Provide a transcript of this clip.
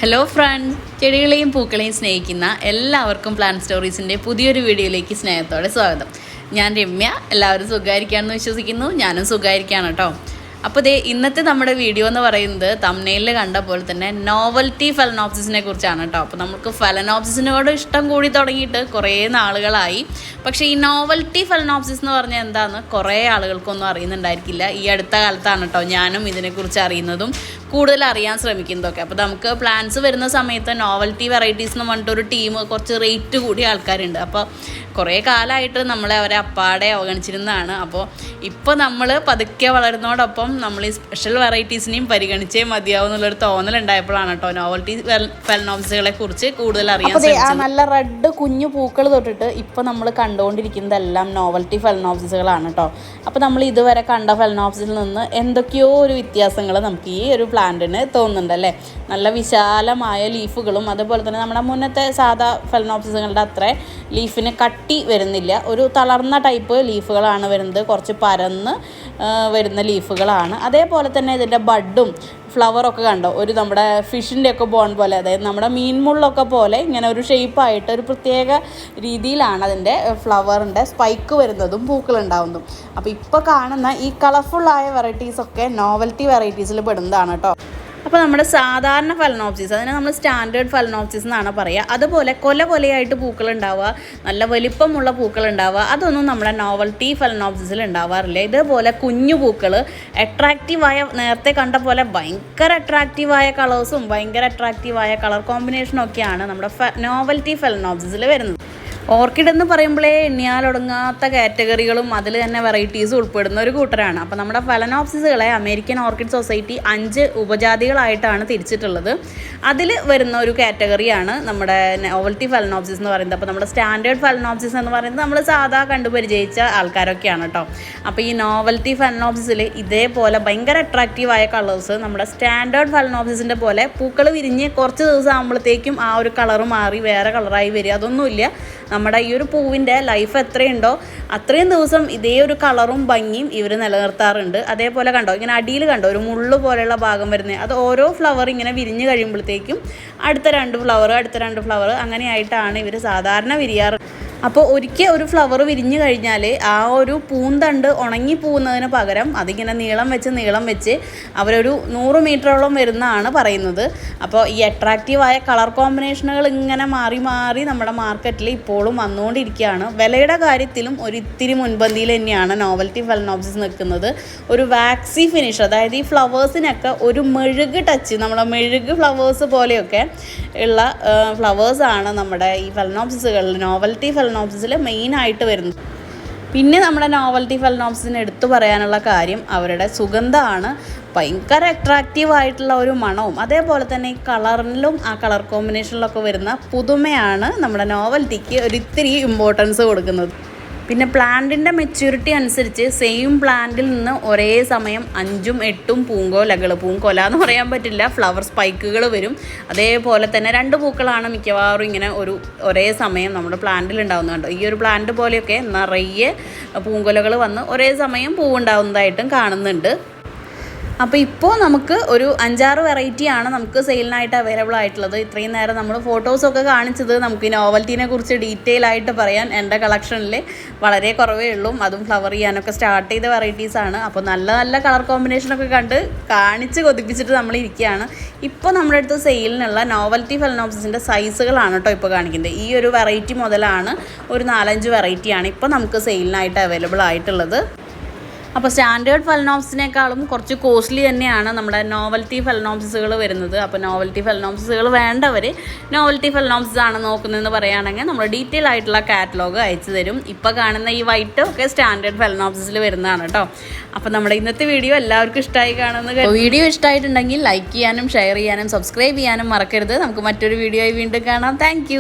Hello friends, ചെടികളെയും പൂക്കളെയും സ്നേഹിക്കുന്ന എല്ലാവർക്കും plant സ്റ്റോറീസിൻ്റെ പുതിയൊരു വീഡിയോയിലേക്ക് സ്നേഹത്തോടെ സ്വാഗതം. ഞാൻ രമ്യ. എല്ലാവരും സുഖമായിരിക്കുകയാണെന്ന് വിശ്വസിക്കുന്നു. ഞാനും സുഖമായിരിക്കുകയാണ് കേട്ടോ. അപ്പോൾ ഇന്നത്തെ നമ്മുടെ വീഡിയോ എന്ന് പറയുന്നത് തംബ്നെയിലിൽ കണ്ട പോലെ തന്നെ നോവൽറ്റി ഫലനോപ്സിസിനെ കുറിച്ചാണ് കേട്ടോ. അപ്പോൾ നമുക്ക് ഫലനോപ്സിസിനോട് ഇഷ്ടം കൂടി തുടങ്ങിയിട്ട് കുറേ നാളുകളായി. പക്ഷേ ഈ നോവൽറ്റി ഫലനോപ്സിസ് എന്ന് പറഞ്ഞാൽ എന്താണെന്ന് കുറേ ആളുകൾക്കൊന്നും അറിയുന്നുണ്ടായിരിക്കില്ല. ഈ അടുത്ത കാലത്താണ് കേട്ടോ ഞാനും ഇതിനെക്കുറിച്ച് അറിയുന്നതും കൂടുതൽ അറിയാൻ ശ്രമിക്കുന്നതൊക്കെ. അപ്പോൾ നമുക്ക് പ്ലാന്റ്സ് വരുന്ന സമയത്ത് നോവൽറ്റി വെറൈറ്റീസ് എന്ന് പറഞ്ഞിട്ടൊരു ടീം കുറച്ച് റേറ്റ് കൂടിയ ആൾക്കാരുണ്ട്. അപ്പോൾ കുറേ കാലമായിട്ട് നമ്മളെ അവരെ അപ്പാടെ അവഗണിച്ചിരുന്നതാണ്. അപ്പോൾ ഇപ്പോൾ നമ്മൾ പതുക്കെ വളരുന്നതോടൊപ്പം നമ്മൾ ഈ സ്പെഷ്യൽ വെറൈറ്റീസിനെയും പരിഗണിച്ചേ മതിയാവും എന്നുള്ളൊരു തോന്നലുണ്ടായപ്പോഴാണ് കേട്ടോ നോവൽറ്റി ഫലനോപ്സികളെ കുറിച്ച് കൂടുതൽ അറിയാൻ ശ്രമിച്ചത്. നല്ല റെഡ് കുഞ്ഞു പൂക്കൾ തൊട്ടിട്ട് ഇപ്പോൾ നമ്മൾ കണ്ടുകൊണ്ടിരിക്കുന്നതെല്ലാം നോവൽറ്റി ഫലനോപ്സിസുകളാണ് കേട്ടോ. അപ്പോൾ നമ്മൾ ഇതുവരെ കണ്ട ഫലനോപ്സിസിൽ നിന്ന് എന്തൊക്കെയോ ഒരു വ്യത്യാസങ്ങൾ നമുക്ക് ഈ ഒരു പ്ലാന്റിന് തോന്നുന്നുണ്ട് അല്ലേ. നല്ല വിശാലമായ ലീഫുകളും അതുപോലെ തന്നെ നമ്മുടെ മുന്നത്തെ സാധാ ഫലനോപ്സിസുകളുടെ അത്ര ലീഫിന് കട്ടി വരുന്നില്ല. ഒരു തളർന്ന ടൈപ്പ് ലീഫുകളാണ് വരുന്നത്. കുറച്ച് പരന്ന് വരുന്ന ലീഫുകളാണ്. അതേപോലെ തന്നെ ഇതിൻ്റെ ബഡും ഫ്ലവറൊക്കെ കണ്ടോ, ഒരു നമ്മുടെ ഫിഷിൻ്റെയൊക്കെ ബോൺ പോലെ, അതായത് നമ്മുടെ മീൻമുള്ളൊക്കെ പോലെ ഇങ്ങനെ ഒരു ഷേപ്പായിട്ട് ഒരു പ്രത്യേക രീതിയിലാണ് അതിൻ്റെ ഫ്ലവറിൻ്റെ സ്പൈക്ക് വരുന്നതും പൂക്കളുണ്ടാവുന്നതും. അപ്പോൾ ഇപ്പോൾ കാണുന്ന ഈ കളർഫുള്ളായ വെറൈറ്റീസൊക്കെ നോവൽറ്റി വെറൈറ്റീസിൽ പെടുന്നതാണ് കേട്ടോ. അപ്പോൾ നമ്മുടെ സാധാരണ ഫലനോപ്സിസ്, അതിനെ നമ്മൾ സ്റ്റാൻഡേർഡ് ഫലനോപ്സിസ് എന്നാണ് പറയുക. അതുപോലെ കൊലയായിട്ട് പൂക്കളുണ്ടാവുക, നല്ല വലിപ്പമുള്ള പൂക്കളുണ്ടാവുക, അതൊന്നും നമ്മുടെ നോവൽറ്റി ഫലനോപ്സിസിൽ ഉണ്ടാവാറില്ല. ഇതേപോലെ കുഞ്ഞു പൂക്കൾ അട്രാക്റ്റീവായ, നേരത്തെ കണ്ട പോലെ ഭയങ്കര അട്രാക്റ്റീവായ കളേഴ്സും ഭയങ്കര അട്രാക്റ്റീവായ കളർ കോമ്പിനേഷനും ഒക്കെയാണ് നമ്മുടെ നോവൽറ്റി ഫലനോപ്സിസിൽ വരുന്നത്. ഓർക്കിഡ് എന്ന് പറയുമ്പോഴേ എണ്ണിയാലൊടുങ്ങാത്ത കാറ്റഗറികളും അതിൽ തന്നെ വെറൈറ്റീസും ഉൾപ്പെടുന്ന ഒരു കൂട്ടരാണ്. അപ്പോൾ നമ്മുടെ ഫലനോപ്സിസുകളെ അമേരിക്കൻ ഓർക്കിഡ് സൊസൈറ്റി 5 ഉപജാതികളായിട്ടാണ് തിരിച്ചിട്ടുള്ളത്. അതിൽ വരുന്ന ഒരു കാറ്റഗറിയാണ് നമ്മുടെ നോവൽറ്റി ഫലനോപ്സിസ് എന്ന് പറയുന്നത്. അപ്പോൾ നമ്മുടെ സ്റ്റാൻഡേർഡ് ഫലനോപ്സിസ് എന്ന് പറയുന്നത് നമ്മൾ സാധാ കണ്ടുപരിചയിച്ച ആൾക്കാരൊക്കെയാണ് കേട്ടോ. അപ്പോൾ ഈ നോവൽറ്റി ഫലനോപ്സിസിൽ ഇതേപോലെ ഭയങ്കര അട്രാക്റ്റീവായ കളേഴ്സ്, നമ്മുടെ സ്റ്റാൻഡേർഡ് ഫലനോപ്സിസിൻ്റെ പോലെ പൂക്കൾ വിരിഞ്ഞ് കുറച്ച് ദിവസം ആകുമ്പോഴത്തേക്കും ആ ഒരു കളറ് മാറി വേറെ കളറായി വരിക, അതൊന്നുമില്ല. നമ്മുടെ ഈ ഒരു പൂവിൻ്റെ ലൈഫ് എത്രയുണ്ടോ അത്രയും ദിവസം ഇതേ ഒരു കളറും ഭംഗിയും ഇവർ നിലനിർത്താറുണ്ട്. അതേപോലെ കണ്ടോ, ഇങ്ങനെ അടിയിൽ കണ്ടോ ഒരു മുള്ളു പോലെയുള്ള ഭാഗം വരുന്നത്, അത് ഓരോ ഫ്ലവർ ഇങ്ങനെ വിരിഞ്ഞ് കഴിയുമ്പോഴത്തേക്കും അടുത്ത 2 ഫ്ലവർ അങ്ങനെയായിട്ടാണ് ഇവർ സാധാരണ വിരിയാറ്. അപ്പോൾ ഒരിക്കൽ ഒരു ഫ്ലവർ വിരിഞ്ഞു കഴിഞ്ഞാൽ ആ ഒരു പൂന്തണ്ട് ഉണങ്ങി പോകുന്നതിന് പകരം അതിങ്ങനെ നീളം വെച്ച് അവരൊരു 100 മീറ്ററോളം വരുന്നതാണ് പറയുന്നത്. അപ്പോൾ ഈ അട്രാക്റ്റീവായ കളർ കോമ്പിനേഷനുകൾ ഇങ്ങനെ മാറി നമ്മുടെ മാർക്കറ്റിൽ ഇപ്പോഴും വന്നുകൊണ്ടിരിക്കുകയാണ്. വിലയുടെ കാര്യത്തിലും ഒരു ഇത്തിരി മുൻപന്തിയിൽ തന്നെയാണ് നോവൽറ്റി ഫലനോപ്സിസ് നിൽക്കുന്നത്. ഒരു വാക്സി ഫിനിഷ്, അതായത് ഈ ഫ്ലവേഴ്സിനൊക്കെ ഒരു മെഴുക് ടച്ച്, നമ്മുടെ മെഴുക് ഫ്ലവേഴ്സ് പോലെയൊക്കെ ഉള്ള ഫ്ലവേഴ്സാണ് നമ്മുടെ ഈ ഫലനോപ്സിസുകളിൽ, നോവൽറ്റി ഫലനോപ്സിസിൽ മെയിനായിട്ട് വരുന്നത്. പിന്നെ നമ്മുടെ നോവൽറ്റി ഫലനോപ്സിസിന് എടുത്തു പറയാനുള്ള കാര്യം അവരുടെ സുഗന്ധമാണ്. ഭയങ്കര അട്രാക്റ്റീവായിട്ടുള്ള ഒരു മണവും അതേപോലെ തന്നെ ഈ കളറിലും ആ കളർ കോമ്പിനേഷനിലൊക്കെ വരുന്ന പുതുമയാണ് നമ്മുടെ നോവൽറ്റിക്ക് ഒരിത്തിരി ഇമ്പോർട്ടൻസ് കൊടുക്കുന്നത്. പിന്നെ പ്ലാന്റിൻ്റെ മെച്യൂരിറ്റി അനുസരിച്ച് സെയിം പ്ലാന്റിൽ നിന്ന് ഒരേ സമയം 5ഉം 8ഉം പൂങ്കൊല എന്ന് പറയാൻ പറ്റില്ല, ഫ്ലവർ സ്പൈക്കുകൾ വരും. അതേപോലെ തന്നെ 2 പൂക്കളാണ് മിക്കവാറും ഇങ്ങനെ ഒരേ സമയം നമ്മുടെ പ്ലാന്റിൽ ഉണ്ടാകുന്നത് കണ്ടോ. ഈ ഒരു പ്ലാന്റ് പോലെയൊക്കെ നിറയെ പൂങ്കൊലകൾ വന്ന് ഒരേ സമയം പൂവുണ്ടാവുന്നതായിട്ടും കാണുന്നുണ്ട്. അപ്പോൾ ഇപ്പോൾ നമുക്ക് ഒരു 5-6 വെറൈറ്റിയാണ് നമുക്ക് സെയിലിനായിട്ട് അവൈലബിൾ ആയിട്ടുള്ളത്. ഇത്രയും നേരം നമ്മൾ ഫോട്ടോസൊക്കെ കാണിച്ചത് നമുക്ക് ഈ നോവൽറ്റീനെ കുറിച്ച് ഡീറ്റെയിൽ ആയിട്ട് പറയാൻ എൻ്റെ കളക്ഷനിൽ വളരെ കുറവേ ഉള്ളൂ. അതും ഫ്ലവർ ചെയ്യാനൊക്കെ സ്റ്റാർട്ട് ചെയ്ത വെറൈറ്റീസാണ്. അപ്പോൾ നല്ല കളർ കോമ്പിനേഷനൊക്കെ കാണിച്ച് കൊതിപ്പിച്ചിട്ട് നമ്മൾ ഇരിക്കുകയാണ്. ഇപ്പോൾ നമ്മുടെ അടുത്ത് സെയിലിനുള്ള നോവൽറ്റി ഫലനോപ്സിസിൻ്റെ സൈസുകളാണ് കേട്ടോ ഇപ്പോൾ കാണിക്കുന്നത്. ഈ ഒരു വെറൈറ്റി മുതലാണ് ഒരു 4-5 വെറൈറ്റിയാണ് ഇപ്പോൾ നമുക്ക് സെയിലിനായിട്ട് അവൈലബിൾ ആയിട്ടുള്ളത്. അപ്പോൾ സ്റ്റാൻഡേർഡ് ഫലനോപ്സിനേക്കാളും കുറച്ച് കോസ്റ്റ്ലി തന്നെയാണ് നമ്മുടെ നോവൽറ്റി ഫലനോപ്സിസുകൾ വരുന്നത്. അപ്പോൾ നോവൽറ്റി ഫലനോപ്സിസുകൾ വേണ്ടവർ നോവൽറ്റി ഫലനോപ്സിസ് ആണ് നോക്കുന്നതെന്ന് പറയുകയാണെങ്കിൽ നമ്മൾ ഡീറ്റെയിൽ ആയിട്ടുള്ള കാറ്റലോഗ് അയച്ചു തരും. ഇപ്പോൾ കാണുന്ന ഈ വൈറ്റ് ഒക്കെ സ്റ്റാൻഡേർഡ് ഫലനോപ്സിസിൽ വരുന്നതാണ് കേട്ടോ. അപ്പോൾ നമ്മുടെ ഇന്നത്തെ വീഡിയോ എല്ലാവർക്കും ഇഷ്ടമായി കാണുന്നത്. വീഡിയോ ഇഷ്ടമായിട്ടുണ്ടെങ്കിൽ ലൈക്ക് ചെയ്യാനും ഷെയർ ചെയ്യാനും സബ്സ്ക്രൈബ് ചെയ്യാനും മറക്കരുത്. നമുക്ക് മറ്റൊരു വീഡിയോയിൽ വീണ്ടും കാണാം. താങ്ക്